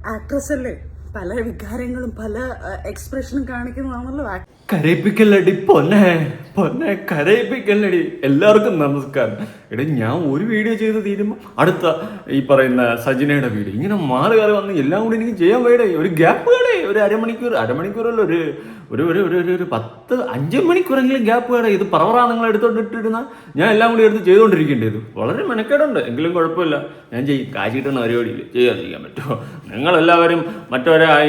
Actress അല്ലേ, പല വികാരങ്ങളും പല എക്സ്പ്രഷനും കാണിക്കുന്നതാണല്ലോ. കരയിപ്പിക്കല്ലടി പൊന്നെ പൊന്നെ, കരയിപ്പിക്കല്ലടി. എല്ലാവർക്കും നമസ്കാരം. എടി, ഞാൻ ഒരു വീഡിയോ ചെയ്ത് തീരുമ്പോൾ അടുത്ത ഈ പറയുന്ന സജിനയുടെ വീഡിയോ ഇങ്ങനെ മാറി കയറി വന്ന് എല്ലാം കൂടി എനിക്ക് ചെയ്യാൻ വേണ്ടേ. ഒരു ഗ്യാപ്പ് വേടേ, ഒരു അരമണിക്കൂറല്ല, ഒരു 5 മണിക്കൂറെങ്കിലും ഗ്യാപ്പ് വേടേ. ഇത് പറവറാ നിങ്ങൾ എടുത്തോണ്ടിട്ടിരുന്ന ഞാൻ എല്ലാം കൂടി എടുത്ത് ചെയ്തുകൊണ്ടിരിക്കേണ്ടത്. വളരെ മെനക്കേടുണ്ട്, എങ്കിലും കുഴപ്പമില്ല, ഞാൻ ചെയ്യും. കാശ് കിട്ടുന്ന പരിപാടിയിൽ ചെയ്യാതിരിക്കാൻ പറ്റുമോ? നിങ്ങളെല്ലാവരും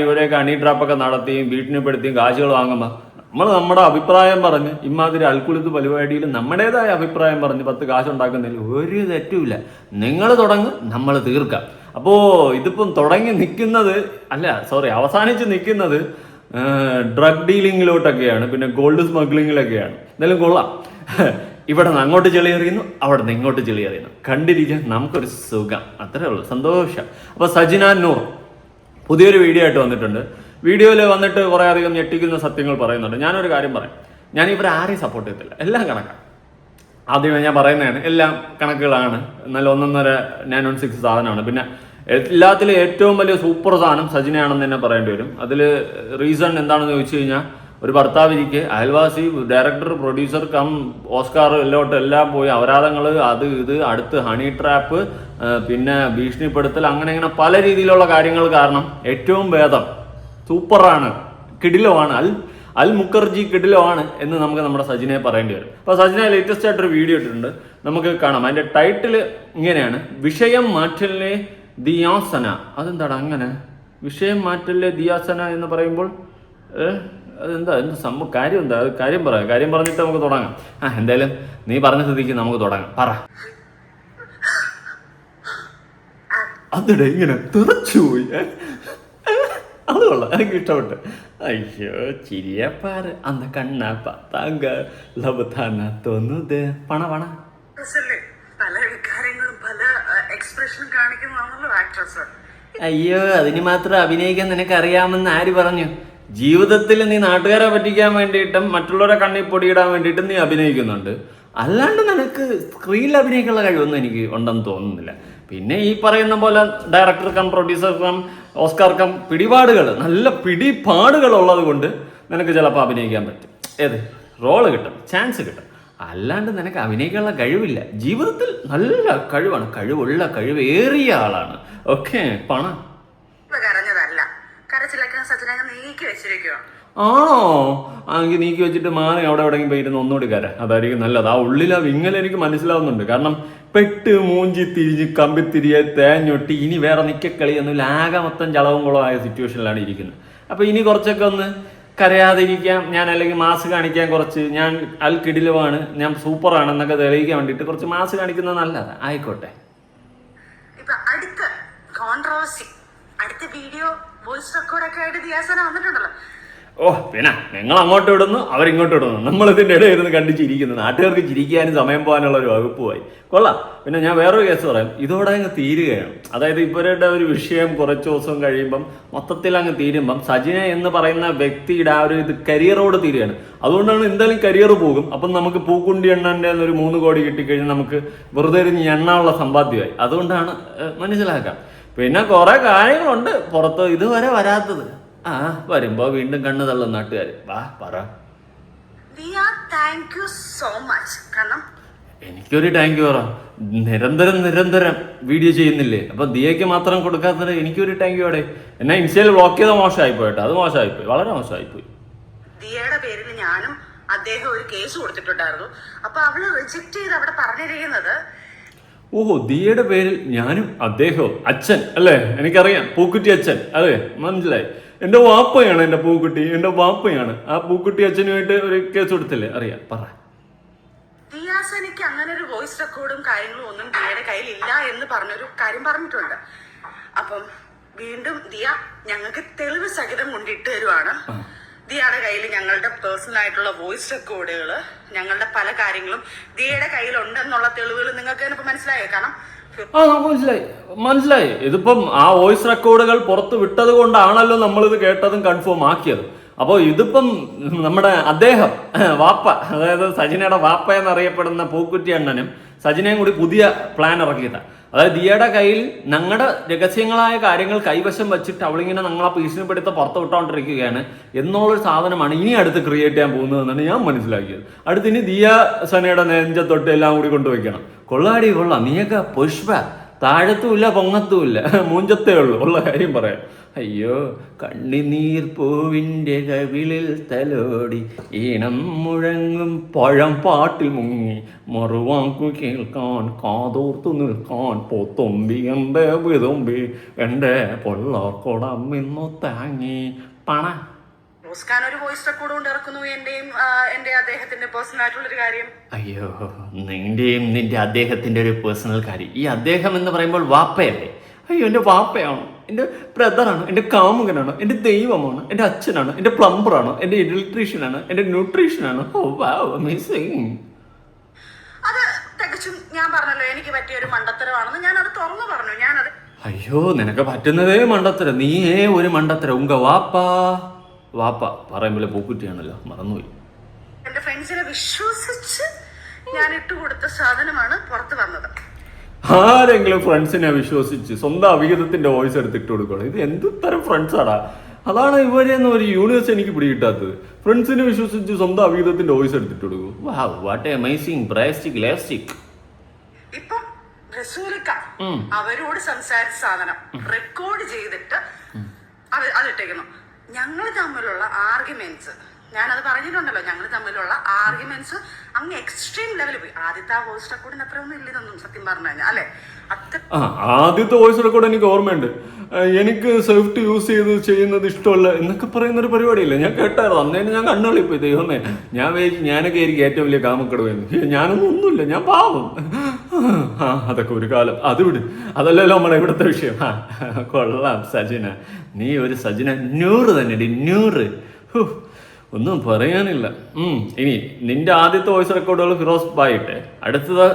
ഇവരെയൊക്കെ അണി ട്രാപ്പൊക്കെ നടത്തിയും ഭീഷണിപ്പെടുത്തിയും കാശുകൾ വാങ്ങുമ്പോൾ നമ്മൾ നമ്മുടെ അഭിപ്രായം പറഞ്ഞ് ഇമാതിരി അൽക്കുളിത്ത് പരിപാടിയിൽ നമ്മുടേതായ അഭിപ്രായം പറഞ്ഞ് 10 കാശുണ്ടാക്കുന്നതിൽ ഒരു തെറ്റുമില്ല. നിങ്ങൾ തുടങ്ങും, നമ്മൾ തീർക്കാം. അപ്പോൾ ഇതിപ്പം തുടങ്ങി നിൽക്കുന്നത് അവസാനിച്ച് നിൽക്കുന്നത് ഡ്രഗ് ഡീലിങ്ങിലോട്ടൊക്കെയാണ്, പിന്നെ ഗോൾഡ് സ്മഗ്ലിങ്ങിലൊക്കെയാണ്. എന്തായാലും കൊള്ളാം. ഇവിടെ നിന്ന് അങ്ങോട്ട് ചെളിയെറിയുന്നു, അവിടെ നിന്ന് ഇങ്ങോട്ട് ചെളിയെറിയുന്നു, കണ്ടിരിക്കാൻ നമുക്കൊരു സുഖം, അത്രേ ഉള്ളൂ, സന്തോഷം. അപ്പോൾ സജിന നൂർ പുതിയൊരു വീഡിയോ ആയിട്ട് വന്നിട്ടുണ്ട്. വീഡിയോയിൽ വന്നിട്ട് കുറേ അധികം ഞെട്ടിക്കുന്ന സത്യങ്ങൾ പറയുന്നുണ്ട്. ഞാനൊരു കാര്യം പറയാം, ഞാൻ ഇവരെ ആരെയും സപ്പോർട്ട് ചെയ്തില്ല, എല്ലാം കണക്കാണ്. ആദ്യമേ ഞാൻ പറയുന്നതാണ്, എല്ലാം കണക്കുകളാണ്. നല്ല 1.5 916 സാധനമാണ്. പിന്നെ എല്ലാത്തിലും ഏറ്റവും വലിയ സൂപ്പർ സാധനം സജിനയാണെന്ന് തന്നെ പറയേണ്ടി വരും. അതിൽ റീസൺ എന്താണെന്ന് ചോദിച്ചു കഴിഞ്ഞാൽ, ഒരു ഭർത്താവിരിക്ക് അയൽവാസി, ഡയറക്ടർ, പ്രൊഡ്യൂസർ ഓസ്കാർ എല്ലാം പോയി അപരാധങ്ങൾ, അത് ഇത്, അടുത്ത് ഹണി ട്രാപ്പ്, പിന്നെ ഭീഷണിപ്പെടുത്തൽ, അങ്ങനെ പല രീതിയിലുള്ള കാര്യങ്ങൾ കാരണം ഏറ്റവും ഭേദം സൂപ്പറാണ്, കിടിലമാണ്, അൽ മുഖർജി കിടിലമാണ് എന്ന് നമുക്ക് നമ്മുടെ സജിനയെ പറയേണ്ടി വരും. അപ്പോൾ സജിന ലേറ്റസ്റ്റ് ആയിട്ടൊരു വീഡിയോ ഇട്ടിട്ടുണ്ട്, നമുക്ക് കാണാം. അതിൻ്റെ ടൈറ്റിൽ ഇങ്ങനെയാണ്, വിഷയം മാറ്റലിലെ ദിയാസന. അതെന്താണ് അങ്ങനെ വിഷയം മാറ്റലിലെ ദിയാസന എന്ന് പറയുമ്പോൾ? അതെന്താ സംഭവം? കാര്യം എന്താ? അത് കാര്യം പറയാം, കാര്യം പറഞ്ഞിട്ട് നമുക്ക് തുടങ്ങാം. എന്തായാലും നീ പറഞ്ഞ സ്ഥിതിക്ക് നമുക്ക് തുടങ്ങാം, പറ. അതിടെ ഇങ്ങനെ തെറച്ചുപോയി. അത് കൊള്ളാം, എനിക്ക് ഇഷ്ടപ്പെട്ടു. അയ്യോ ചിരിയപ്പാറ് അന്ന കണ്ണാപ്പ താങ്ക ലബത്താന തോന്നുന്നത് പണ പല വികാരങ്ങളും പല എക്സ്പ്രഷനും കാണിക്കുന്നതാണല്ലോ ആക്ട്രസ്. അയ്യോ, അതിന് മാത്രം അഭിനയിക്കാൻ നിനക്ക് അറിയാമെന്ന് ആര് പറഞ്ഞു? ജീവിതത്തിൽ നീ നാട്ടുകാരെ പറ്റിക്കാൻ വേണ്ടിയിട്ടും മറ്റുള്ളവരെ കണ്ണിൽ പൊടിയിടാൻ വേണ്ടിയിട്ടും നീ അഭിനയിക്കുന്നുണ്ട്. അല്ലാണ്ട് നിനക്ക് സ്ക്രീനിൽ അഭിനയിക്കാനുള്ള കഴിവൊന്നും എനിക്ക് ഉണ്ടെന്ന് തോന്നുന്നില്ല. പിന്നെ ഈ പറയുന്ന പോലെ ഡയറക്ടർ പ്രൊഡ്യൂസർ ഓസ്കാർ പിടിപാടുകൾ, നല്ല പിടിപാടുകൾ ഉള്ളത് കൊണ്ട് നിനക്ക് ചിലപ്പോൾ അഭിനയിക്കാൻ പറ്റും. റോള് കിട്ടും, ചാൻസ് കിട്ടും. അല്ലാണ്ട് നിനക്ക് അഭിനയിക്കാനുള്ള കഴിവില്ല. ജീവിതത്തിൽ നല്ല കഴിവാണ്, കഴിവേറിയ ആളാണ്. ഓക്കെ, പണം ആണോ? എങ്കിൽ നീക്കി വെച്ചിട്ട് മാറി അവിടെ എവിടെയെങ്കിലും പോയിരുന്ന് ഒന്നുകൂടി കരാം, അതായിരിക്കും നല്ലത്. ആ ഉള്ളിൽ ആ വിങ്ങൽ എനിക്ക് മനസ്സിലാവുന്നുണ്ട്. കാരണം പെട്ട് മൂഞ്ചി തിരിഞ്ഞ് കമ്പിത്തിരിയെ തേഞ്ഞൊട്ടി ഇനി വേറെ നിക്കക്കളിയൊന്നുമില്ല, ആകെ മൊത്തം ചളവും കുളമായ സിറ്റുവേഷനിലാണ് ഇരിക്കുന്നത്. അപ്പോൾ ഇനി കുറച്ചൊക്കെ ഒന്ന് കരയാതിരിക്കാം ഞാൻ, അല്ലെങ്കിൽ മാസ് കാണിക്കാൻ കുറച്ച്, ഞാൻ അൽ കിടിലുമാണ്, ഞാൻ സൂപ്പറാണെന്നൊക്കെ തെളിയിക്കാൻ വേണ്ടിയിട്ട് കുറച്ച് മാസ് കാണിക്കുന്നത് നല്ലതാണ്. ആയിക്കോട്ടെ. അടുത്ത വീഡിയോ വോയിസ് റെക്കോർഡൊക്കെ ആയിട്ട് ദിയാസന വന്നിട്ടുണ്ടല്ലോ. പിന്നെ നിങ്ങൾ അങ്ങോട്ട് വിടുന്നു, അവരിങ്ങോട്ട് വിടുന്നു, നമ്മളിതിൻ്റെ ഇടയിൽ ഇരുന്ന് കണ്ടിച്ചിരിക്കുന്നു. നാട്ടുകാർക്ക് ചിരിക്കാനും സമയം പോകാനുള്ള ഒരു വകുപ്പുമായി. കൊള്ളാം. പിന്നെ ഞാൻ വേറൊരു കേസ് പറയാം, ഇതോടെ അങ്ങ് തീരുകയാണ്. അതായത് ഇവരുടെ ഒരു വിഷയം കുറച്ച് ദിവസം കഴിയുമ്പം മൊത്തത്തിൽ അങ്ങ് തീരുമ്പം സജിന എന്ന് പറയുന്ന വ്യക്തിയുടെ ആ ഒരു കരിയറോട് തീരുകയാണ്. അതുകൊണ്ടാണ് എന്തായാലും കരിയർ പോകും. അപ്പം നമുക്ക് പൂക്കുണ്ടി എണ്ണൻ്റെ ഒരു 3 കോടി കിട്ടിക്കഴിഞ്ഞാൽ നമുക്ക് വെറുതെ ഇരുന്ന് എണ്ണാനുള്ള സമ്പാദ്യമായി. അതുകൊണ്ടാണ് മനസ്സിലാക്കാം. പിന്നെ കുറെ കാര്യങ്ങളുണ്ട് പുറത്ത് ഇതുവരെ വരാത്തത്. വരുമ്പോ വീണ്ടും കണ്ണു തള്ളും നാട്ടുകാര്. വാ പറ. എനിക്കൊരു താങ്ക് യു പറ. നിരന്തരം വീഡിയോ ചെയ്യുന്നില്ലേ? അപ്പൊ ദിയയ്ക്ക് മാത്രം കൊടുക്കാത്തത് എനിക്കൊരു താങ്ക് യു അവിടെ. എന്നെ ഇൻസ്റ്റയിൽ ബ്ലോക്ക് ചെയ്ത മോശമായി പോയിട്ട്, അത് മോശമായിപ്പോയി, വളരെ മോശമായിപ്പോയി. ദിയയുടെ പേരിൽ ഞാനും അദ്ദേഹം ഒരു കേസ് കൊടുത്തിട്ടുണ്ടായിരുന്നു. അപ്പൊ അവള് റിജക്ട് ചെയ്ത് അവിടെ പറഞ്ഞിരിക്കുന്നത്, ഓഹോ, ദിയയുടെ പേരിൽ ഞാനും അദ്ദേഹവും, അച്ഛൻ അല്ലേ? എനിക്കറിയാം, പൂക്കുറ്റി അച്ഛൻ, അതെ മനസ്സിലായി. എന്റെ വാപ്പയാണ്, എന്റെ പൂക്കുട്ടി എന്റെ വാപ്പയാണ്. ആ പൂക്കുട്ടി അച്ഛനുമായിട്ട് ഒരു കേസ് കൊടുത്തില്ലേ? അറിയാം, പറ. ദിയാസനയ്ക്ക് അങ്ങനെ ഒരു വോയിസ് റെക്കോർഡും കാര്യങ്ങളും ഒന്നും ദിയയുടെ കയ്യിൽ ഇല്ല എന്ന് പറഞ്ഞൊരു കാര്യം പറഞ്ഞിട്ടുണ്ട്. അപ്പം വീണ്ടും ദിയ ഞങ്ങൾക്ക് തെളിവ് സഹിതം കൊണ്ടിട്ട് തരുവാണ്. ദിയയുടെ കയ്യിൽ ഞങ്ങളുടെ പേഴ്സണൽ ആയിട്ടുള്ള വോയിസ് റെക്കോർഡുകൾ, ഞങ്ങളുടെ പല കാര്യങ്ങളും ദിയയുടെ കയ്യിലുണ്ടെന്നുള്ള തെളിവുകൾ നിങ്ങൾക്ക് ഇപ്പൊ മനസ്സിലായോ? കാരണം മനസ്സിലായി. ഇതിപ്പം ആ വോയിസ് റെക്കോർഡുകൾ പുറത്ത് വിട്ടത് കൊണ്ടാണല്ലോ നമ്മളിത് കേട്ടതും കൺഫേം ആക്കിയത്. അപ്പോൾ ഇതിപ്പം നമ്മുടെ അദ്ദേഹം വാപ്പ, അതായത് സജിനയുടെ വാപ്പ എന്നറിയപ്പെടുന്ന പൂക്കുറ്റി അണ്ണനും സജിനയും കൂടി പുതിയ പ്ലാൻ ഇറക്കിയതാണ്. അതായത് ദിയയുടെ കയ്യിൽ ഞങ്ങളുടെ രഹസ്യങ്ങളായ കാര്യങ്ങൾ കൈവശം വെച്ചിട്ട് അവളിങ്ങനെ ഞങ്ങളെ ഭീഷണിപ്പെടുത്ത പുറത്ത് വിട്ടോണ്ടിരിക്കുകയാണ് എന്നുള്ളൊരു സാധനമാണ് ഇനി അടുത്ത് ക്രിയേറ്റ് ചെയ്യാൻ പോകുന്നതെന്നാണ് ഞാൻ മനസ്സിലാക്കിയത്. അടുത്തിനി ദിയ സനയുടെ നെഞ്ചത്തൊട്ട് എല്ലാം കൂടി കൊണ്ടുവയ്ക്കണം. കൊള്ളാടി കൊള്ളാം, നീയൊക്കെ പുഷ്പ, താഴത്തുമില്ല പൊങ്ങത്തുമില്ല, മൂഞ്ചത്തേ ഉള്ളൂ ഉള്ള കാര്യം പറയാം. അയ്യോ കണ്ണിനീർ പൂവിൻ്റെ കവിളിൽ തലോടി ഈണം മുഴങ്ങും പഴം പാട്ടിൽ മുങ്ങി മറുവാക്കു കേൾക്കാൻ കാതോർത്തു നിൽക്കാൻ പോത്തൊമ്പി എൻ്റെ വിതുമ്പി എൻ്റെ പൊള്ളാർക്കൊടം ഇന്നു താങ്ങി പണ. ഓസ്കാൻ ഒരു വോയിസ് റെക്കോർഡ് കൊണ്ട് ഇറക്കുന്നു, എന്റെ അദ്ദേഹത്തിന്റെ പേഴ്സണൽ ആയിട്ടുള്ളൊരു കാര്യം. അയ്യോ നിന്റെയും നിന്റെ അദ്ദേഹത്തിന്റെ ഒരു പേഴ്സണൽ കാര്യം. ഈ അദ്ദേഹം എന്ന് പറയുമ്പോൾ വാപ്പയല്ലേ? അയ്യോ എൻ്റെ വാപ്പയാണോ, എൻ്റെ ബ്രദറാണ്, എൻ്റെ കാമുകനാണ്, എൻ്റെ ദൈവമാണ്, എൻ്റെ അച്ഛനാണ്, എൻ്റെ പ്ലംബറാണ്, എൻ്റെ ഇലക്ട്രീഷ്യനാണ്, എൻ്റെ ന്യൂട്രീഷ്യനാണ്. ഓ വാവ് അമേസിങ്. അത് തികച്ചും ഞാൻ പറഞ്ഞല്ലോ എനിക്ക് പറ്റിയ ഒരു മണ്ടത്തരമാണെന്ന് ഞാൻ അത് തുറന്നു പറഞ്ഞു. ഞാനത് അയ്യോ നിനക്ക് പറ്റുന്നതേ മണ്ടത്തരം, നീയേ ഒരു മണ്ടത്തരം. ഉങ്ക വാപ്പ പറയുമ്പോൾ പൂക്കുറ്റിയാണല്ലോ, മറന്നുപോയി. എന്റെ ഫ്രണ്ട്സിനെ വിശ്വസിച്ച് ഞാൻ ഇട്ടുകൊടുത്ത സാധനമാണ് പുറത്ത് വന്നത്. ആരെങ്കിലും ഫ്രണ്ട്സിനെ വിശ്വസിച്ച് സ്വന്തം അവിഹിതത്തിന്റെ വോയിസ് എടുത്തിട്ട് കൊടുക്കണം? ഇത് എന്ത് തരം ഫ്രണ്ട്സാടാ? അതാണ് ഇവരെന്ന് ഒരു യൂണിവേഴ്സ് എനിക്ക് പിടികിട്ടാത്തത്. ഫ്രണ്ട്സിനെ വിശ്വസിച്ച് സ്വന്തം അവിഹിതത്തിന്റെ വോയിസ് എടുത്തിട്ട് കൊടുക്കും. വാവ് വാട്ട് എ അമേസിംഗ് ബ്രാസ്റ്റിക് ലാസ്റ്റിക്. ഇപ്പൊ റസൂലിക്ക അവരോട് സംസാരിച്ച സാധനം റെക്കോർഡ് ചെയ്തിട്ട് അതിട്ടേക്കുന്നു. ഞങ്ങൾ തമ്മിലുള്ള ആർഗ്യുമെന്റ്സ്, ഞാനത് പറഞ്ഞിട്ടുണ്ടല്ലോ, ഞങ്ങൾ തമ്മിലുള്ള ആർഗ്യുമെന്റ്സ് അങ്ങ് എക്സ്ട്രീം ലെവലിൽ പോയി. ആദ്യത്തെ ആ വോയിസ് റെക്കോർഡിന് അത്ര ഒന്നും ഇല്ലെന്നും സത്യം പറഞ്ഞു കഴിഞ്ഞാൽ അല്ലെ. ആദ്യത്തെ വോയിസ് റെക്കോർഡ് എനിക്ക് ഓർമ്മയുണ്ട്. എനിക്ക് സേഫ്റ്റി യൂസ് ചെയ്യുന്നത് ഇഷ്ടമല്ല എന്നൊക്കെ പറയുന്ന ഒരു പരിപാടിയില്ല, ഞാൻ കേട്ടായിരുന്നു. അന്നേരം ഞാൻ കണ്ണുകളിപ്പോയി. ദൈവമേ, ഞാൻ വിചാരിച്ചു ഞാനൊക്കെ ആയിരിക്കും ഏറ്റവും വലിയ കാമക്കടവെന്ന്. ഒന്നുമില്ല, ഞാൻ പാവം. അതൊക്കെ ഒരു കാലം, അത് വിട്, അതല്ലല്ലോ നമ്മളെ ഇവിടുത്തെ വിഷയം. കൊള്ളാം സജിന, നീ ഒരു സജിന 100 തന്നെ, 100. ഒന്നും പറയാനില്ല. ഇനി നിന്റെ ആദ്യത്തെ വോയിസ് റെക്കോർഡുകൾ ഫിറോസ് ബായ് ഇട്ടെ, അടുത്തത്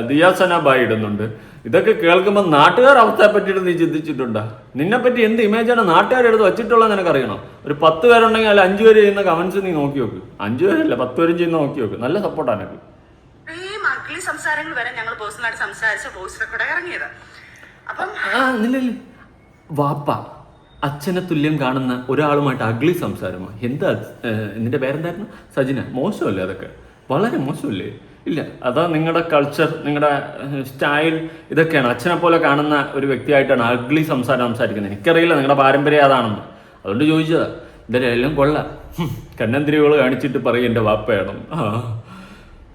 ദിയാസന ബായ് ഇടുന്നുണ്ട്. ഇതൊക്കെ കേൾക്കുമ്പോൾ നാട്ടുകാർ അവസ്ഥയെ പറ്റിയിട്ട് നീ ചിന്തിച്ചിട്ടുണ്ടോ? നിന്നെപ്പറ്റി എന്ത് ഇമേജാണ് നാട്ടുകാരെടുത്ത് വെച്ചിട്ടുള്ളത് നിനക്കറിയണോ? ഒരു 10 പേരുണ്ടെങ്കിൽ അതിൽ 5 പേര് ചെയ്യുന്ന കമന്റ്സ് നീ നോക്കി നോക്ക്. 5 പേരല്ല 10 പേരും ചെയ്യുന്ന നോക്കി നോക്ക്. നല്ല സപ്പോർട്ടാണ് എനിക്ക്. ഈ മക്കളി സംസാരങ്ങൾ വരെ ഞങ്ങൾ പേഴ്സണലായിട്ട് സംസാരിച്ച വോയിസ് റെക്കോർഡ് ഇറങ്ങിയത്. അപ്പം വാപ്പ അച്ഛനെ തുല്യം കാണുന്ന ഒരാളുമായിട്ട് അഗ്ലി സംസാരമോ? എന്താ നിന്റെ പേരെന്തായിരുന്നു? സജിന. മോശമല്ലേ അതൊക്കെ? വളരെ മോശമല്ലേ? ഇല്ല, അതാ നിങ്ങളുടെ കൾച്ചർ, നിങ്ങളുടെ സ്റ്റൈൽ ഇതൊക്കെയാണ്. അച്ഛനെ പോലെ കാണുന്ന ഒരു വ്യക്തിയായിട്ടാണ് അഗ്ലി സംസാരിക്കുന്നത്. എനിക്കറിയില്ല നിങ്ങളുടെ പാരമ്പര്യം അതാണെന്ന്, അതുകൊണ്ട് ചോദിച്ചതാ. ഇതെല്ലാം കൊള്ളാം. കണ്ണന്തിരികൾ കാണിച്ചിട്ട് പറയും എൻ്റെ വാപ്പയാണ്.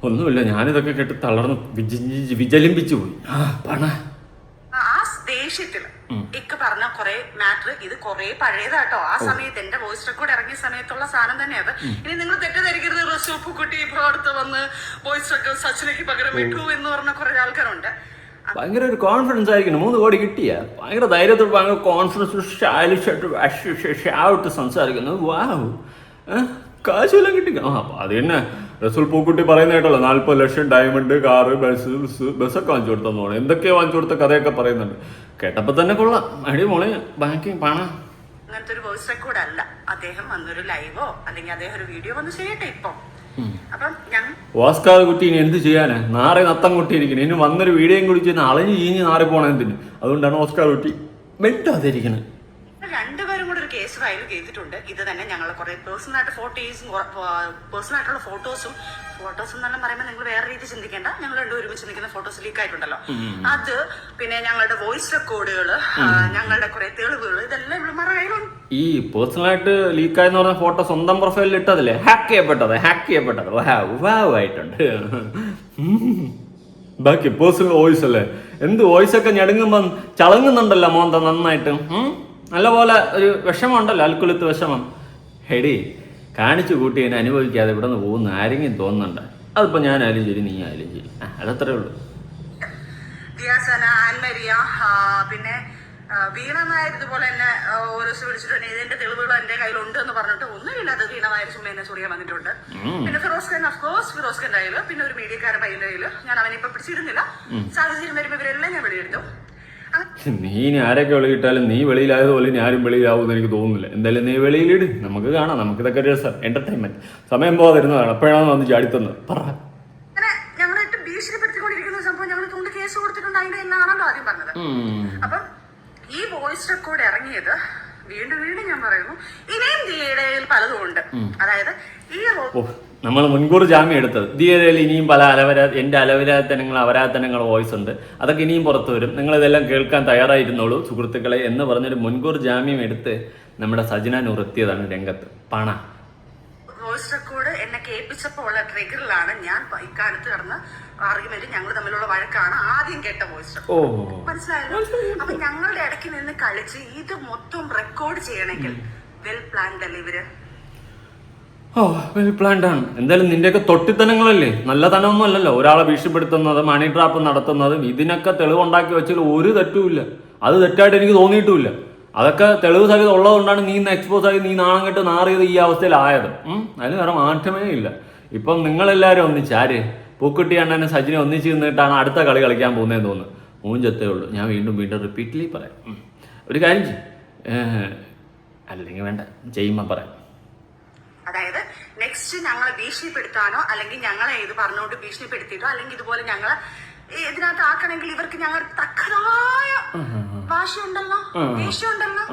ഒന്നുമില്ല, ഞാനിതൊക്കെ കേട്ട് തളർന്ന് വിചലിമ്പിച്ചു പോയി. ആ ദേഷ്യത്തില് ഇക്ക് പറഞ്ഞ കുറെ മാറ്റർ ഇത് കുറെ പഴയതാട്ടോ. ആ സമയത്ത് എന്റെ വോയിസ് റെക്കോർഡ് ഇറങ്ങിയ സമയത്തുള്ള സാധനം തന്നെയാണ്. ഇനി നിങ്ങൾ തെറ്റിദ്ധരിക്കരുത്, റസൂപ്പുകുട്ടി ഇപ്പൊ അടുത്ത് വന്ന് വോയിസ് റെക്കോർഡ് സച്ചിലേക്ക് പകരം വിട്ടു എന്ന് പറഞ്ഞ കുറെ ആൾക്കാരുണ്ട്. ഭയങ്കര ഒരു കോൺഫിഡൻസ് ആയിരിക്കണം. 3 കോടി കിട്ടിയ ഭയങ്കര ധൈര്യത്തോട് ഭയങ്കര കോൺഫിഡൻസ് ഷായിട്ട് സംസാരിക്കുന്നത്. വാവ്, കാശെല്ലാം കിട്ടിക്കണം. അത് തന്നെ റസൂൽ പൂക്കുട്ടി പറയുന്ന കേട്ടല്ലോ, 40 ലക്ഷം ഡയമണ്ട്, കാറ്, ബസ്സൊക്കെ വാങ്ങിച്ചു കൊടുത്തെന്ന് പറഞ്ഞു. എന്തൊക്കെയോ വാങ്ങിച്ചു കൊടുത്ത കഥയൊക്കെ പറയുന്നുണ്ട്. കേട്ടപ്പോ തന്നെ കൊള്ളാം. അടി മോളെ ബാങ്കിങ് പണ. അങ്ങനത്തെ ഒരു വോയിസ് റെക്കോർഡ് അല്ല. അദ്ദേഹം വന്നൊരു ലൈവോ അല്ലെങ്കിൽ അദ്ദേഹം ഒരു വീഡിയോ വന്ന് ചെയ്യട്ടെ. ഇപ്പം അപ്പം ഓസ്കാർ കുട്ടി ഇനി എന്ത് ചെയ്യാനാ? നാറെ നത്തം കൊട്ടിയിരിക്കണം. ഇനി വന്നൊരു വീഡിയോയും കൂടി ചെയ്യുന്ന അളഞ്ഞ് ചീഞ്ഞ് നാറി പോണെന്തിന്? അതുകൊണ്ടാണ് ഓസ്കാർ കുട്ടി വെട്ടാതിരിക്കുന്നത്. രണ്ടുപേരും കൂടെ ഒരു കേസ് ഫയൽ ചെയ്തിട്ടുണ്ട്. ഇത് തന്നെ ഞങ്ങൾ കുറെ പേഴ്സണലായിട്ട് പേഴ്സണലായിട്ടുള്ള ഫോട്ടോസും എന്നെല്ലാം പറയുമ്പോൾ നിങ്ങൾ വേറെ രീതി ചിന്തിക്കേണ്ട. ഞങ്ങൾ രണ്ടും ഒരുമിച്ച് നിൽക്കുന്ന ഫോട്ടോസ് ലീക്ക് ആയിട്ടുണ്ടല്ലോ, അത് പിന്നെ ഞങ്ങളുടെ വോയിസ് റെക്കോർഡുകൾ, ഞങ്ങളുടെ കുറെ തെളിവുകൾ, ഇതെല്ലാം ഇവളുമാരുടെ കയ്യിലുണ്ട്. ഈ പേഴ്സണലായിട്ട് ലീക്കായെന്ന് പറഞ്ഞ ഫോട്ടോ സ്വന്തം പ്രൊഫൈലിൽ ഇട്ടതല്ലേ? ഹാക്ക് ചെയ്യപ്പെട്ടത് വാവ് ആയിട്ടുണ്ട്. ബാക്കി പേഴ്സണൽ വോയിസ് അല്ലേ? എന്ത് വോയിസ് ഒക്കെ ഞെടുങ്ങുമ്പം ചളങ്ങുന്നുണ്ടല്ലോ മോന്ത നന്നായിട്ട്. നല്ലപോലെ ഒരു വിഷമമുണ്ടല്ലോ, അൽക്കുലത്ത് വിഷമം. ഹെടി കാണിച്ചു കൂട്ടി എന്നെ അനുഭവിക്കാതെ ഇവിടെ നിന്ന് പോകുന്ന ആരെങ്കിലും തോന്നുന്നുണ്ട്? അതിപ്പോ ഞാനായാലും ശരി, നീ ആയാലും ശരി, അതത്രേ ഉള്ളൂ. ദിയാസന, ആൻമരിയ, പിന്നെ വീണ നായർ ഇതുപോലെ എന്നെ ഓരോ ദിവസം വിളിച്ചിട്ടുണ്ട്. ഇതിന്റെ തെളിവുകൾ എന്റെ കയ്യിലുണ്ട് എന്ന് പറഞ്ഞിട്ട് ഒന്നുമില്ല. അത് വീണ നായർ ചുമ്മാ എന്നെ ചൊറിയാൻ വന്നിട്ടുണ്ട്. പിന്നെ ഫിറോസ് ഖാന്റെ കയ്യില്, പിന്നെ ഒരു മീഡിയക്കാരുടെ കയ്യില് ഞാൻ അവനെ ഇപ്പൊ പിടിച്ചിരുന്നില്ല. സാഹചര്യം വരുമ്പോ ഇവരെല്ലാം ഞാൻ വെളിയെടുത്തു. നീ ഇനി ആരൊക്കെ വെളിയിട്ടാലും നീ വെളിയിലായതുപോലെ ഇനി ആരും വെളിയിലാവുമെന്ന് എനിക്ക് തോന്നുന്നില്ല. എന്തായാലും നീ വെളിയിലിട്, നമുക്ക് കാണാം. നമുക്ക് ഇതൊക്കെ ഒരു എന്റർടൈൻമെന്റ്. സമയം പോകാതിരുന്നതാണ്. എപ്പോഴാണ് വന്ന് ചാടിത്തന്നത് പറ. അങ്ങനെ ഞങ്ങളിട്ട് ഭീഷണിപ്പെടുത്തിക്കൊണ്ടിരിക്കുന്ന സംഭവം ഞങ്ങൾ കൊണ്ട് കേസ് കൊടുത്തിട്ടുണ്ട്. അതിന്റെ എന്നാണല്ലോ ആദ്യം പറഞ്ഞത്. അപ്പം ഈ വോയിസ് റെക്കോർഡ് ഇറങ്ങിയത് വീണ്ടും വീണ്ടും ഞാൻ പറയുന്നു, ഇനിയും ദിയയുടെ പലതും ഉണ്ട്. അതായത് ഈ നമ്മൾ മുൻകൂർ ജാമ്യം എടുത്തത് ദിയയിൽ ഇനിയും പല എൻ്റെ അലവരാത്തനങ്ങൾ അപരാധനങ്ങൾ വോയിസ് ഉണ്ട്. അതൊക്കെ ഇനിയും പുറത്തു വരും. നിങ്ങളിതെല്ലാം കേൾക്കാൻ തയ്യാറായിരുന്നുള്ളൂ സുഹൃത്തുക്കളെ എന്ന് പറഞ്ഞൊരു മുൻകൂർ ജാമ്യം എടുത്ത് നമ്മുടെ സജന നൂർ എത്തിയതാണ് രംഗത്ത്. പണ വോയിസ് റെക്കോർഡ് എന്നെ കേൾപ്പിച്ചപ്പോൾ ഉള്ള ട്രിഗറിലാണ് ഞാൻ ഇക്കാലത്ത് കിടന്ന ആർഗ്യുമെന്റ്, ഞങ്ങൾ തമ്മിലുള്ള വഴക്കാണ് ആദ്യം കേട്ട വോയിസ് റെക്കോർഡ്. മനസ്സിലായല്ലോ? അപ്പൊ ഞങ്ങളുടെ ഇടയ്ക്ക് നിന്ന് കളിച്ച് ഇത് മൊത്തം റെക്കോർഡ് ചെയ്യണമെങ്കിൽ വെൽ പ്ലാൻഡ് അല്ലേ ഇവര്? വെൽ പ്ലാൻഡ് ആണ്. എന്തായാലും നിന്റെയൊക്കെ തൊട്ടിത്തനങ്ങളല്ലേ, നല്ല തനമൊന്നും അല്ലല്ലോ. ഒരാളെ ഭീഷണിപ്പെടുത്തുന്നത്, മണി ട്രാപ്പ് നടത്തുന്നതും ഇതിനൊക്കെ തെളിവുണ്ടാക്കി വെച്ചാൽ ഒരു തെറ്റുമില്ല. അത് തെറ്റായിട്ട് എനിക്ക് തോന്നിയിട്ടുമില്ല. അതൊക്കെ തെളിവ് സഹിതം ഉള്ളതുകൊണ്ടാണ് നീ ഇന്ന് എക്സ്പോസ് ആയി നീ നാണം കെട്ട് നാറിയത് ഈ അവസ്ഥയിലായത്. അതിന് വേറെ മാറ്റമേ ഇല്ല. ഇപ്പം നിങ്ങളെല്ലാവരും ഒന്നിച്ചാര് പൂക്കുട്ടി അണ്ണനെ സജിനെ ഒന്നിച്ച് നിന്നിട്ടാണ് അടുത്ത കളി കളിക്കാൻ പോകുന്നതെന്ന് തോന്നുന്നു. മൂഞ്ചത്തേ ഉള്ളൂ. ഞാൻ വീണ്ടും വീണ്ടും റിപ്പീറ്റ്ലി പറയാം. ഒരു കാര്യം അല്ലെങ്കിൽ വേണ്ട ചെയ്യുമ്പോൾ പറയാം. അതായത് നെക്സ്റ്റ് ഞങ്ങളെ ഭീഷണിപ്പെടുത്താനോ അല്ലെങ്കിൽ ഞങ്ങളെ ഇത് പറഞ്ഞുകൊണ്ട് ഭീഷണിപ്പെടുത്തിയിട്ടോ അല്ലെങ്കിൽ ഇതുപോലെ ഞങ്ങളെ ഇതിനകത്ത് ആക്കണമെങ്കിൽ ഇവർക്ക് ഞങ്ങൾ തക്കതായ ഭാഷയുണ്ടല്ലോ, ദേഷ്യമുണ്ടല്ലോ.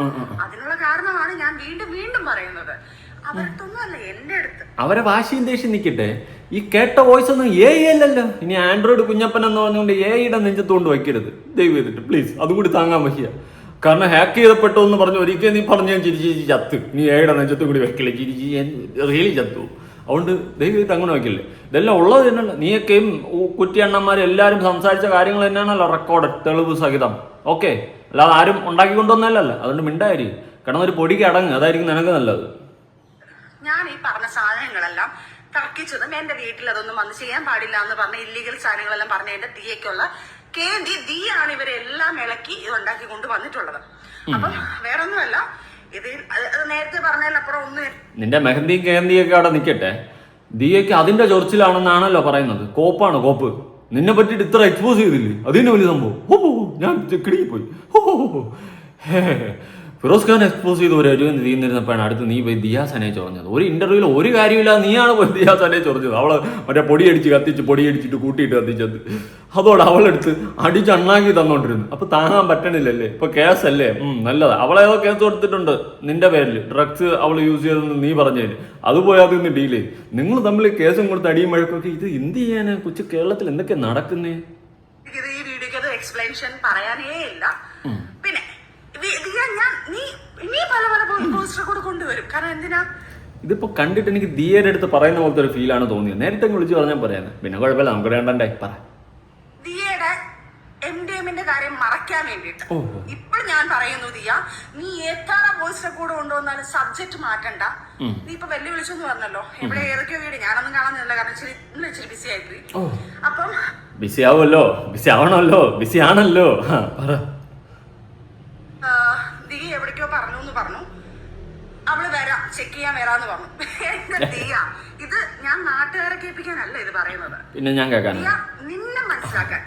അതിനുള്ള കാരണമാണ് ഞാൻ വീണ്ടും വീണ്ടും പറയുന്നത്. അവരടുത്തൊന്നും അല്ല എന്റെ അടുത്ത്. അവരെ വാശിയും ദേഷ്യം നിൽക്കട്ടെ. ഈ കേട്ട വോയിസ് ഒന്നും അല്ലല്ലോ. ഇനി ആൻഡ്രോയിഡ് കുഞ്ഞപ്പൻ എന്ന് പറഞ്ഞുകൊണ്ട് യുടെ നെഞ്ചത്തോണ്ട് വയ്ക്കരുത് ദയവ് ചെയ്തിട്ട് പ്ലീസ്. അതുകൂടി താങ്ങാൻ വയ്യ. കാരണം ഹാക്ക് ചെയ്തപ്പെട്ടോ എന്ന് പറഞ്ഞു ഒരിക്കൽ നീ പറഞ്ഞു ഞാൻ ചിരിച്ച് ചത്ത്. നീ യുടെ നെഞ്ചത്തും കൂടി വെക്കില്ല, ചിരിച്ച് റിയലി ചത്തു. അതുകൊണ്ട് ദയവ് ചെയ്തിട്ട് അങ്ങനെ വയ്ക്കില്ലേ. ഇതെല്ലാം ഉള്ളത് തന്നെയല്ല. നീയൊക്കെയും കുറ്റി അണ്ണന്മാരും എല്ലാവരും സംസാരിച്ച കാര്യങ്ങൾ തന്നെയാണല്ലോ റെക്കോർഡ് തെളിവ് സഹിതം. ഓക്കെ, അല്ലാതെ ആരും ഉണ്ടാക്കിക്കൊണ്ടൊന്നല്ലല്ലോ. അതുകൊണ്ട് മിണ്ടായിരിക്കും. കാരണം ഒരു പൊടിക്ക് അടങ്ങ്, അതായിരിക്കും നിനക്ക് നല്ലത്. ഞാൻ ഈ പറഞ്ഞ സാധനങ്ങളെല്ലാം തർക്കിച്ചതും എന്റെ വീട്ടിൽ അതൊന്നും വന്ന് ചെയ്യാൻ പാടില്ല എന്ന് പറഞ്ഞ ഇല്ലീഗൽ സാധനങ്ങളെല്ലാം പറഞ്ഞ എന്റെ ദിയക്കുള്ള ദിയാണ് ഇവരെല്ലാം ഇളക്കി ഇത് ഉണ്ടാക്കി കൊണ്ട് വന്നിട്ടുള്ളത്. അപ്പം വേറൊന്നുമല്ല, ഇത് നേരത്തെ പറഞ്ഞതിലപ്പുറം ഒന്നും. നിന്റെ മെഹന്തിയും കേന്തിയൊക്കെ അവിടെ നിൽക്കട്ടെ. ദിയക്ക് അതിന്റെ ചൊറിച്ചിലാണെന്നാണല്ലോ പറയുന്നത്. കോപ്പാണ് കോപ്പ്. നിന്നെ പറ്റിയിട്ട് ഇത്ര എക്സ്പോസ് ചെയ്തില്ലേ, അതിന് വലിയ സംഭവം. ഞാൻ കിടുങ്ങിപ്പോയി. ഫിറോസ് ഖാൻ എക്സ്പോസ് ചെയ്ത് ഒരു അരുവൻ തീർന്നിരുന്നപ്പോഴാണ് അടുത്ത് നീ പോയി ദിയാസനെ ചൊറഞ്ഞത്. ഒരു ഇന്റർവ്യൂവിൽ ഒരു കാര്യമില്ലാതെ നീയാണ് പോയി ദിയാസനെ ചൊറഞ്ഞത്. അവളെ മറ്റേ പൊടിയടിച്ച് കത്തിച്ച് പൊടിയടിച്ചിട്ട് കൂട്ടിയിട്ട് കത്തിച്ചത്. അതോടെ അവളെടുത്ത് അടിച്ചണ്ണാക്കി തന്നോണ്ടിരുന്നു. അപ്പൊ താങ്ങാൻ പറ്റണില്ലല്ലേ. ഇപ്പൊ കേസല്ലേ, നല്ലതാ. അവളേതോ കേസ് കൊടുത്തിട്ടുണ്ട് നിന്റെ പേരിൽ, ഡ്രഗ്സ് അവൾ യൂസ് ചെയ്തെന്ന് നീ പറഞ്ഞതിന്. അതുപോയി അതിന്ന് ഡീൽ ചെയ്ത് നിങ്ങൾ തമ്മിൽ കേസും കൊടുത്ത് അടിയും മഴക്കൊക്കെ. ഇത് എന്ത് ചെയ്യാനാ കൊച്ചു കേരളത്തിൽ എന്തൊക്കെ നടക്കുന്നേ? ഈ വീഡിയോക്ക് എക്സ്പ്ലനേഷൻ പറയാനേ ഇല്ല. പിന്നെ കൊണ്ടുവരും. കാരണം എന്തിനാ ഇതിപ്പോ കണ്ടിട്ട് എനിക്ക് ദിയയുടെ അടുത്ത് പറയുന്ന പോലത്തെ ഒരു ഫീലാണ് തോന്നിയത്. നേരത്തെ വിളിച്ചു പറഞ്ഞാൽ പറയാന്ന്. പിന്നെ കുഴപ്പമില്ല, നമുക്ക് വേണ്ടേ പറ. ദിയയുടെ എംഡിഎമ്മിന്റെ കാര്യം മറയ്ക്കാൻ വേണ്ടിട്ട് ഇപ്പോൾ ഞാൻ പറയുന്നു, ദിയ നീ എത്ര വോയിസ് റെക്കോർഡ് കൊണ്ടുവന്നാലും സബ്ജക്ട് മാറ്റണ്ട. നീ ഇപ്പൊ വെല്ലു വിളിച്ചെന്ന് പറഞ്ഞല്ലോ, എവിടെ ഏതൊക്കെയോ വീട് ഞാനൊന്നും കാണുന്നില്ല. കാരണം ഇച്ചിരി ബിസി ആയിപ്പോയി. അപ്പം ബിസി ആവുമല്ലോ, ബിസി ആവണമല്ലോ, ബിസി ആണല്ലോ. ദിയ എവിടേക്കോ പറഞ്ഞു എന്ന് പറഞ്ഞു. അവള് വരാം, ചെക്ക് ചെയ്യാൻ വരാന്ന് പറഞ്ഞു. ദിയ, ഇത് ഞാൻ നാട്ടുകാരെ കേൾപ്പിക്കാനല്ല ഇത് പറയുന്നത്. പിന്നെ ഞാൻ നിന്നെ മനസ്സിലാക്കാൻ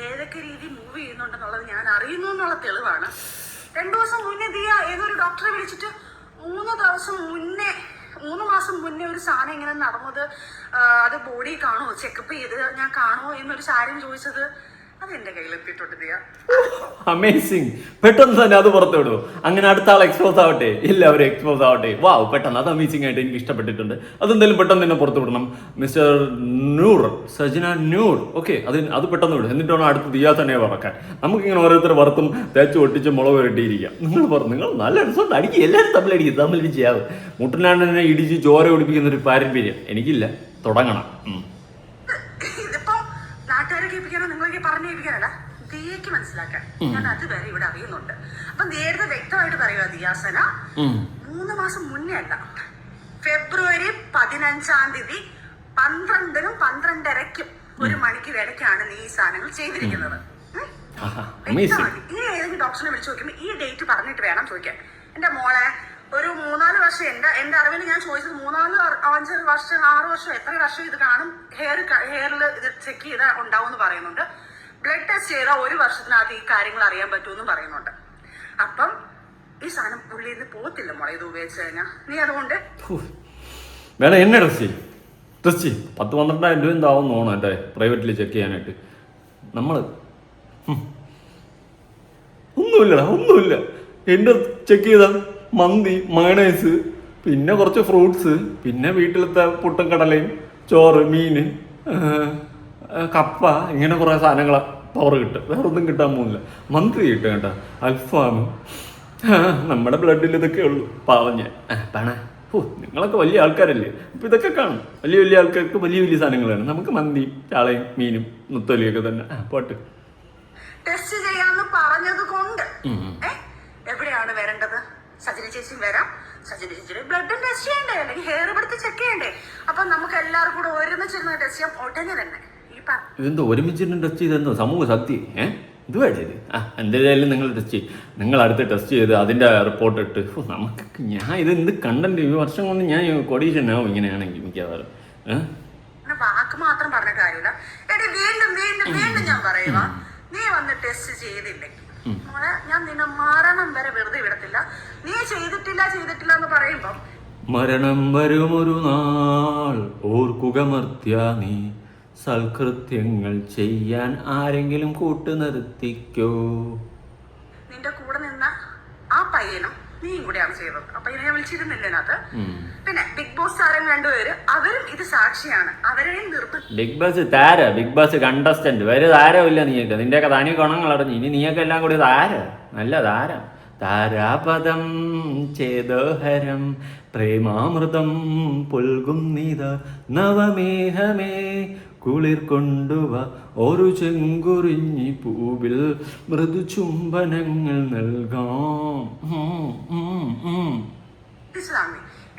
ഏതൊക്കെ രീതി മൂവ് ചെയ്യുന്നുണ്ടെന്നുള്ളത് ഞാൻ അറിയുന്നു എന്നുള്ള തെളിവാണ്. 2 ദിവസം മുന്നേ ദിയ ഏതൊരു ഡോക്ടറെ വിളിച്ചിട്ട് 3 മാസം മുന്നേ ഒരു സാധനം ഇങ്ങനെ നടന്നത്, അത് ബോഡി കാണോ ചെക്കപ്പ് ചെയ്ത് ഞാൻ കാണോ എന്നൊരു കാര്യം ചോദിച്ചത് അതെന്റെ കയ്യിലെത്തിയിട്ടുണ്ട് ദിയ. അമേസിങ്. പെട്ടെന്ന് തന്നെ അത് പുറത്തു വിടുമോ? അങ്ങനെ അടുത്ത ആൾ എക്സ്പോസ് ആവട്ടെ, എല്ലാവരും എക്സ്പോസ് ആവട്ടെ. വാവ്, പെട്ടെന്ന്. അത് അമേസിംഗ് ആയിട്ട് എനിക്ക് ഇഷ്ടപ്പെട്ടിട്ടുണ്ട്. അതെന്തായാലും പെട്ടെന്ന് തന്നെ പുറത്തു വിടണം മിസ്റ്റർ നൂർ, സജന നൂർ. ഓക്കെ, അത് പെട്ടെന്ന് വിടും. എന്നിട്ട് വേണം അടുത്ത് ദിയാ തന്നെ പറക്കാൻ. നമുക്കിങ്ങനെ ഓരോരുത്തർ വറുത്തും തേച്ച് ഒട്ടിച്ച് മുളക് വരട്ടിയിരിക്കാം. നിങ്ങൾ നല്ല റിസോർട്ട് അടിക്കുക, എല്ലാവരും തമ്മിൽ ചെയ്യാവും. മുട്ടനാണ്ടനെ ഇടിച്ച് ചോര ഒടിപ്പിക്കുന്ന ഒരു പാരമ്പര്യം എനിക്കില്ല. തുടങ്ങണം. പറഞ്ഞിരിക്കാനല്ല, ദിയക്ക് മനസ്സിലാക്കാൻ ഞാൻ അതുവരെ ഇവിടെ അറിയുന്നുണ്ട്. അപ്പൊ നേരത്തെ വ്യക്തമായിട്ട് പറയുക ദിയാസന, 3 മാസം മുന്നേ അല്ല, ഫെബ്രുവരി 15-ാം തീയതി 12-നും 12:30-ക്കും 1 മണിക്ക് ഇടയ്ക്കാണ് നീ ഈ സാധനങ്ങൾ ചെയ്തിരിക്കുന്നത്. ഇനി ഏതെങ്കിലും ഡോക്ടറിനെ വിളിച്ചു നോക്കുമ്പോ ഈ ഡേറ്റ് പറഞ്ഞിട്ട് വേണം ചോദിക്കാൻ. എന്റെ മോളെ ഒരു 3-4 വർഷം എന്റെ അറിവിൽ ഞാൻ ചോദിച്ചത് 3-5 വർഷം 6 വർഷം എത്ര വർഷം ഇത് കാണും ഹെയറിൽ ഇത് ചെക്ക് ചെയ്താൽ ഉണ്ടാവും എന്ന് പറയുന്നുണ്ട്. ബ്ലഡ് ടെസ്റ്റ് ചെയ്താൽ 1 വർഷത്തിനകത്ത് ഈ കാര്യങ്ങൾ അറിയാൻ പറ്റുമെന്നും പറയുന്നുണ്ട്. അപ്പം ഈ സാധനം പുള്ളിയിൽ നിന്ന് പോകത്തില്ല മോളെ, ഇത് ഉപയോഗിച്ച് കഴിഞ്ഞാൽ. നീ അതുകൊണ്ട് വേണം എന്നെ ടെസ്റ്റ് ചെയ്യും. 10-12,000 രൂപ എന്താവും തോന്നുന്നു എൻ്റെ പ്രൈവറ്റിൽ ചെക്ക് ചെയ്യാനായിട്ട്. നമ്മൾ ഒന്നുമില്ല. എൻ്റെ ചെക്ക് ചെയ്ത മന്തി, മയണൈസ്, പിന്നെ കുറച്ച് ഫ്രൂട്ട്സ്, പിന്നെ വീട്ടിലത്തെ പുട്ടും കടലയും, ചോറ്, മീന്, കപ്പ, ഇങ്ങനെ കുറേ സാധനങ്ങൾ പവർ കിട്ടും. വേറെ ഒന്നും കിട്ടാൻ പോകുന്നില്ല. മന്തി കിട്ടും കേട്ടോ, അൽഫാം. നമ്മുടെ ബ്ലഡിൽ ഇതൊക്കെ ഉള്ളൂ. പാവം ഞാൻ പണ. നിങ്ങളൊക്കെ വലിയ ആൾക്കാരല്ലേ, അപ്പം ഇതൊക്കെ കാണും. വലിയ ആൾക്കാർക്ക് വലിയ സാധനങ്ങളാണ്. നമുക്ക് മന്തി, ചാളയും, മീനും, നുത്തലിയൊക്കെ തന്നെ. പോട്ട് ടെസ്റ്റ് ചെയ്യാന്ന് പറഞ്ഞത് കൊണ്ട് എവിടെയാണ് വരേണ്ടത്? സജിന ചേച്ചി വരാം. സജിന ചേച്ചിയുടെ ബ്ലഡ് ടെസ്റ്റ് ചെയ്യണ്ടേ, അല്ലെങ്കിൽ ഹെയർ എടുത്ത് ചെക്ക് ചെയ്യണ്ടേ? അപ്പൊ നമുക്ക് എല്ലാവർക്കും കൂടെ ഒരുമിച്ചിരുന്ന് ടെസ്റ്റ് ചെയ്യാം ഉടനെ തന്നെ. ഇതെന്തോ ഒരുമിച്ചിരുന്ന് ടെസ്റ്റ് ചെയ്തെന്തോ സമൂഹ ശക്തി? ഇത് വേണ്ടത് എന്തായാലും നിങ്ങൾ ടെസ്റ്റ് ചെയ്യും. നിങ്ങൾ അടുത്ത് ടെസ്റ്റ് ചെയ്ത് അതിൻ്റെ റിപ്പോർട്ട് ഇട്ട് നമുക്ക് ഞാൻ ഇത് എന്ത് കണ്ടന്റ്. ഈ വർഷം കൊണ്ട് ഞാൻ കൊടീഷനാവും ഇങ്ങനെയാണെങ്കിൽ മിക്കവാറും. വാക്ക് മാത്രം പറഞ്ഞ കാര്യമില്ല. എടി വീണ്ടും ഞാൻ പറയുക, നീ വന്ന് ടെസ്റ്റ് ചെയ്തില്ലെങ്കിൽ മോളെ ഞാൻ നിന്നെ മരണം വരെ വെറുതെ വിടത്തില്ല. നീ ചെയ്തിട്ടില്ല എന്ന് പറയുമ്പം മരണം വരുമൊരു നാൾ ഓർക്കുക മർത്യ നീ, സൽകൃത്യങ്ങൾ ചെയ്യാൻ ആരെങ്കിലും കൂട്ടു നിർത്തിക്കോ. നിന്റെ കൂടെ നിന്ന ആ പയ്യനും നീയും കൂടെയാണ് ചെയ്തത്. ആ പയ്യനെ ഞാൻ വിളിച്ചിരുന്നില്ല അതിനകത്ത്. പിന്നെ ബിഗ് ബോസ് താരം 2 പേര്, അവരും ഇത് സാക്ഷിയാണ്. അവരെയും ബിഗ് ബോസ് കണ്ടസ്റ്റന്റ് വരെ താരമില്ല. നീയൊക്കെ നിന്റെയൊക്കെ തനി ഗുണങ്ങളടഞ്ഞു. ഇനി നീയൊക്കെ എല്ലാം കൂടി നല്ല താരം. താരാപദം ചേതോഹരം പ്രേമാമൃതം പുൽകുന്നിത നവമേഹമേ കുളിർ കൊണ്ടുവ ഒരു ചെങ്കുറിഞ്ഞി പൂവിൽ മൃദു ചുംബനങ്ങൾ നൽകാം.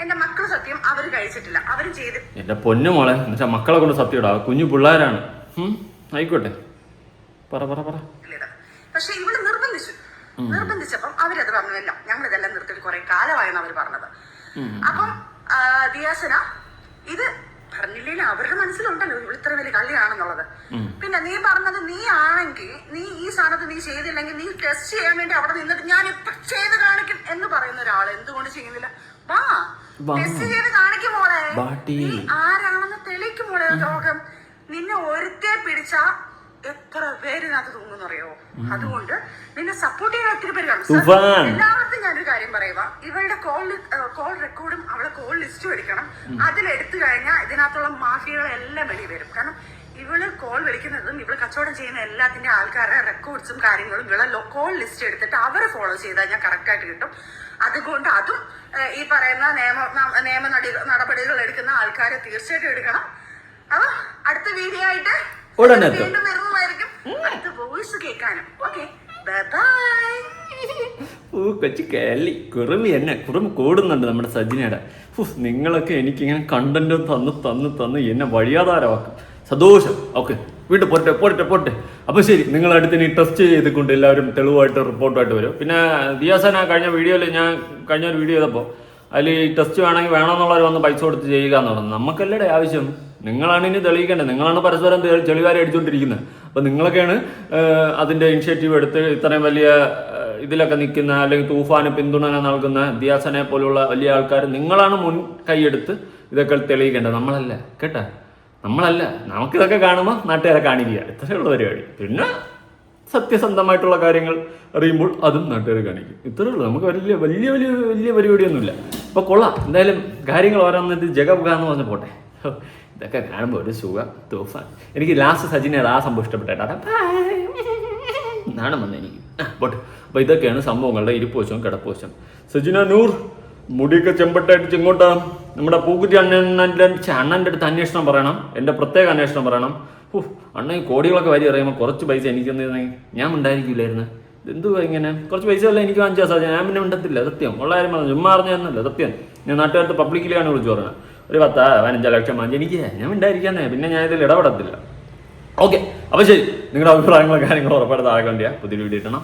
എന്റെ മക്കൾ സത്യം അവര് കഴിച്ചിട്ടില്ല, അവര് ചെയ്ത്. എന്റെ പൊന്നു മോളെ, എന്നുവെച്ചാ മക്കളെ കൊണ്ട് സത്യം ഇടാ. കുഞ്ഞു പിള്ളേരാണ്. ആയിക്കോട്ടെ, പറ. പക്ഷെ ഇവിടെ നിർബന്ധിച്ചപ്പം അവരത് പറഞ്ഞില്ല. ഞങ്ങൾ ഇതെല്ലാം നിർത്തിയിട്ട് കുറെ കാലമായെന്ന് അവര് പറഞ്ഞത്. അപ്പം ദിയാസന ഇത് പറഞ്ഞില്ലെങ്കിൽ അവരുടെ മനസ്സിലുണ്ടല്ലോ ഇവിടെ ഇത്ര വലിയ കള്ളിയാണെന്നുള്ളത്. പിന്നെ നീ പറഞ്ഞത് നീ ആണെങ്കിൽ നീ ഈ സാധനത്ത് നീ ചെയ്തില്ലെങ്കിൽ നീ ടെസ്റ്റ് ചെയ്യാൻ വേണ്ടി അവിടെ നിന്നിട്ട് ഞാൻ ഇപ്പൊ ചെയ്ത് കാണിക്കും എന്ന് പറയുന്ന ഒരാൾ എന്തുകൊണ്ട് ചെയ്യുന്നില്ല? വാ ടെസ്റ്റ് ചെയ്ത് കാണിക്കും മോളെ. നീ ആരാണെന്ന് തെളിയിക്കും മോളെ. രോഗം നിന്നെ ഒരുത്തെ പിടിച്ചാ എത്ര പേരിനകത്ത് തൂങ്ങുന്നറിയോ? അതുകൊണ്ട് നിന്നെ സപ്പോർട്ട് ചെയ്യാൻ ഒത്തിരി പേര് കാണും. എല്ലാവർക്കും ഞാനൊരു കാര്യം പറയുക, ഇവളുടെ കോൾ റെക്കോർഡും അവളെ കോൾ ലിസ്റ്റും എടുക്കണം. അതിലെടുത്തു കഴിഞ്ഞാൽ ഇതിനകത്തുള്ള മാഫിയകളെല്ലാം വെളി വരും. കാരണം ഇവള് കോൾ വിളിക്കുന്നതും ഇവള് കച്ചവടം ചെയ്യുന്ന എല്ലാത്തിന്റെ ആൾക്കാരുടെ റെക്കോർഡ്സും കാര്യങ്ങളും ഇവളെ കോൾ ലിസ്റ്റ് എടുത്തിട്ട് അവരെ ഫോളോ ചെയ്താൽ ഞാൻ കറക്റ്റ് ആയിട്ട് കിട്ടും. അതുകൊണ്ട് അതും ഈ പറയുന്ന നിയമ നടപടികൾ എടുക്കുന്ന ആൾക്കാരെ തീർച്ചയായിട്ടും എടുക്കണം. അപ്പൊ അടുത്ത വീഡിയോ ആയിട്ട് വീണ്ടും വരുന്നതായിരിക്കും. അടുത്ത വോയിസ് കേൾക്കാനും. Okay, bye. കൊച്ചു കേളി കുറുമി കൂടുന്നുണ്ട് നമ്മുടെ സജിനയുടെ. നിങ്ങളൊക്കെ എനിക്കിങ്ങനെ കണ്ടന്റ് തന്ന് എന്നെ വഴിയാധാരമാക്കും. സന്തോഷം. ഓക്കെ, വീണ്ടും പോട്ടെ. അപ്പൊ ശരി, നിങ്ങൾ അടുത്ത് ഇനി ടെസ്റ്റ് ചെയ്തുകൊണ്ട് എല്ലാവരും തെളിവായിട്ട് റിപ്പോർട്ടായിട്ട് വരും. പിന്നെ ദിയാസന കഴിഞ്ഞ ഒരു വീഡിയോ ചെയ്തപ്പോൾ അതിൽ ഈ ടെസ്റ്റ് വേണമെന്നുള്ളവർ വന്ന് പൈസ കൊടുത്ത് ചെയ്യുക എന്ന് പറഞ്ഞു. നമുക്കല്ലേ ആവശ്യം? നിങ്ങളാണ് ഇനി തെളിയിക്കേണ്ടത്. നിങ്ങളാണ് പരസ്പരം ചെളിവാരി അടിച്ചുകൊണ്ടിരിക്കുന്നത്. അപ്പം നിങ്ങളൊക്കെയാണ് അതിൻ്റെ ഇനിഷ്യേറ്റീവ് എടുത്ത് ഇത്രയും വലിയ ഇതിലൊക്കെ നിൽക്കുന്ന, അല്ലെങ്കിൽ തൂഫാന് പിന്തുണ നൽകുന്ന ദിയാസനെ പോലുള്ള വലിയ ആൾക്കാർ നിങ്ങളാണ് മുൻ കൈയെടുത്ത് ഇതൊക്കെ തെളിയിക്കേണ്ടത്. നമ്മളല്ല കേട്ടാ, നമ്മളല്ല. നമുക്കിതൊക്കെ കാണുമ്പോൾ നാട്ടുകാരെ കാണിക്കുക, ഇത്രയുള്ള പരിപാടി. പിന്നെ സത്യസന്ധമായിട്ടുള്ള കാര്യങ്ങൾ അറിയുമ്പോൾ അതും നാട്ടുകാർ കാണിക്കും. ഇത്രയേ ഉള്ളൂ. നമുക്ക് വലിയ പരിപാടിയൊന്നുമില്ല. അപ്പോൾ കൊള്ളാം. എന്തായാലും കാര്യങ്ങൾ ഓരോന്നിട്ട് ജഗപുക എന്ന് പറഞ്ഞ് പോട്ടെ. ഇതൊക്കെ കാണുമ്പോൾ ഒരു സുഖം. തൂഫാൻ. എനിക്ക് ലാസ്റ്റ് സജിനയുടെ ആ സംഭവം ഇഷ്ടപ്പെട്ടേട്ടാ. നാണം വന്നത് എനിക്ക്. പോട്ടെ. അപ്പോൾ ഇതൊക്കെയാണ് സംഭവങ്ങളുടെ ഇരിപ്പുവശവും കിടപ്പുവശം. സജിന നൂർ മുടിയൊക്കെ ചെമ്പട്ടായിട്ട് ഇങ്ങോട്ടാ നമ്മുടെ പൂക്കുറ്റി അണ്ണൻ്റെ അടുത്ത് അന്വേഷണം പറയണം. എൻ്റെ പ്രത്യേക അന്വേഷണം പറയണം. അണ്ണൻ ഈ കോടികളൊക്കെ വരി അറിയുമ്പോൾ കുറച്ച് പൈസ എനിക്കൊന്നും ഞാൻ ഉണ്ടായിരിക്കില്ലായിരുന്നു. എന്തുവാ ഇങ്ങനെ കുറച്ച് പൈസ അല്ല എനിക്ക് വാങ്ങിച്ചാൽ സാധിക്കും. ഞാൻ പിന്നെ മിണ്ടത്തില്ല. സത്യം ഉള്ള കാര്യം പറഞ്ഞു. ചുമ്മാ അറിഞ്ഞാന്നല്ല സത്യം. ഞാൻ നാട്ടുകാർക്ക് പബ്ലിക്കിലാണ് വിളിച്ചു പറഞ്ഞത്. ഒരു 10-15 ലക്ഷം വാങ്ങിച്ച് എനിക്ക് ഞാൻ മിണ്ടായിരിക്കാന്നേ. പിന്നെ ഞാൻ ഇതിൽ ഇടപെടത്തില്ല. ഓക്കെ, അപ്പോൾ ശരി. നിങ്ങളുടെ അഭിപ്രായങ്ങളും കാര്യങ്ങളും ഉറപ്പായിട്ട് താഴെ കണ്ടിയാൽ പുതിയ വീഡിയോ ഇട്ടണം.